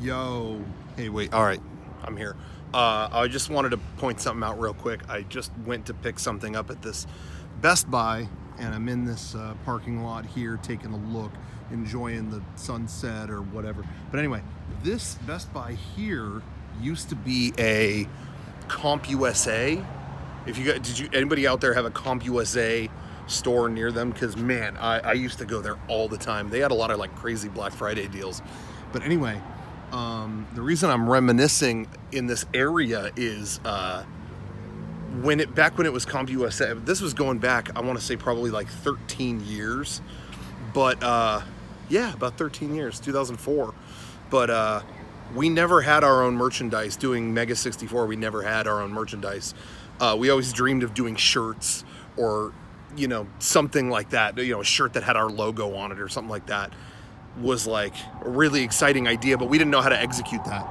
Yo. Hey, wait. All right. I'm here. I just wanted to point something out real quick. I just went to pick something up at this Best Buy, and I'm in this parking lot here taking a look, enjoying the sunset or whatever. But anyway, this Best Buy here used to be a CompUSA. If you got, anybody out there have a CompUSA store near them? Because man, I used to go there all the time. They had a lot of like crazy Black Friday deals. But anyway, the reason I'm reminiscing in this area is back when it was CompUSA. This was going back, I want to say probably like 13 years. But yeah, about 13 years, 2004. But we never had our own merchandise. Doing Mega 64, we never had our own merchandise. We always dreamed of doing shirts or, you know, something like that. You know, a shirt that had our logo on it or something like that was like a really exciting idea, but we didn't know how to execute that.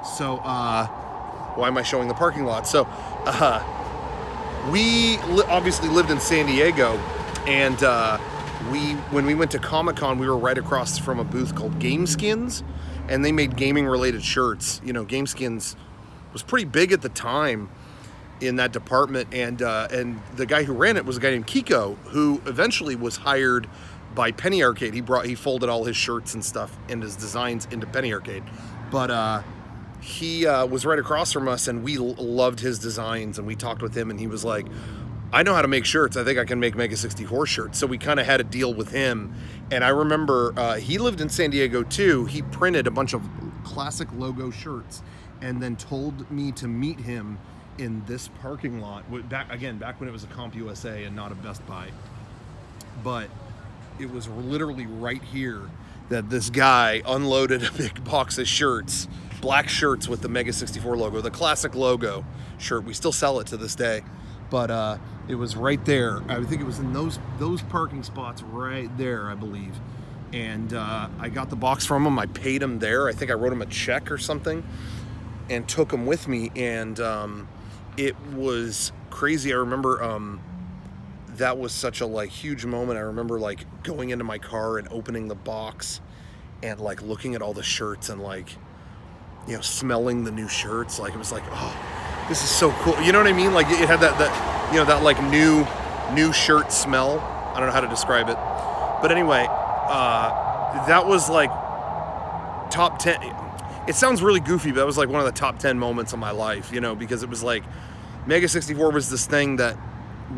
So, why am I showing the parking lot? So, we obviously lived in San Diego, and when we went to Comic-Con, we were right across from a booth called Gameskins, and they made gaming-related shirts. You know, Gameskins was pretty big at the time in that department, and the guy who ran it was a guy named Kiko, who eventually was hired by Penny Arcade. He folded all his shirts and stuff and his designs into Penny Arcade, but he was right across from us, and we loved his designs, and we talked with him, and he was like, I know how to make shirts. I think I can make Mega 64 shirts. So we kind of had a deal with him. And I remember he lived in San Diego too. He printed a bunch of classic logo shirts and then told me to meet him in this parking lot. Back when it was a CompUSA and not a Best Buy. But it was literally right here that this guy unloaded a big box of shirts, black shirts with the Mega 64 logo, the classic logo shirt. We still sell it to this day. But it was right there. I think it was in those parking spots right there, I believe. And I got the box from him. I paid him there. I think I wrote him a check or something and took him with me. And it was crazy. I remember that was such a like huge moment. I remember like going into my car and opening the box and like looking at all the shirts and like, you know, smelling the new shirts. Like it was like, oh, this is so cool. You know what I mean? Like it had that you know, that like new shirt smell. I don't know how to describe it. But anyway, that was like top 10. It sounds really goofy, but that was like one of the top 10 moments of my life, you know, because it was like Mega 64 was this thing that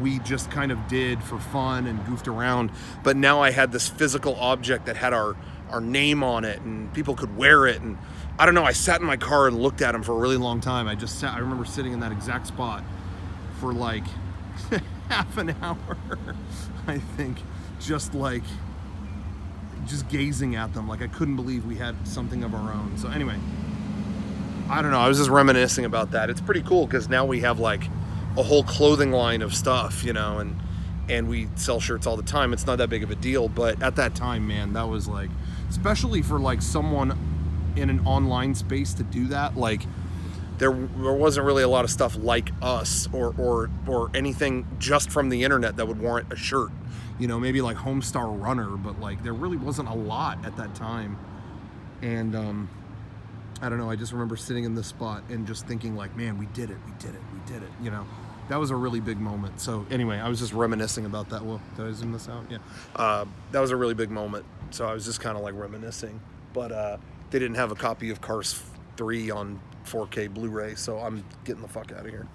we just kind of did for fun and goofed around. But now I had this physical object that had our name on it and people could wear it. And I don't know, I sat in my car and looked at him for a really long time. I remember sitting in that exact spot for like half an hour, I think, just gazing at them. Like I couldn't believe we had something of our own. So anyway, I don't know, I was just reminiscing about that. It's pretty cool because now we have like a whole clothing line of stuff, you know, and we sell shirts all the time. It's not that big of a deal, but at that time, man, that was like, especially for like someone in an online space to do that, like there wasn't really a lot of stuff like us or anything just from the internet that would warrant a shirt, you know, maybe like Homestar Runner, but like there really wasn't a lot at that time. And I don't know, I just remember sitting in this spot and just thinking like, man, we did it, you know. That was a really big moment. So anyway, I was just reminiscing about that. Well, did I zoom this out? Yeah. That was a really big moment. So I was just kind of like reminiscing. But they didn't have a copy of Cars 3 on 4K Blu-ray, so I'm getting the fuck out of here.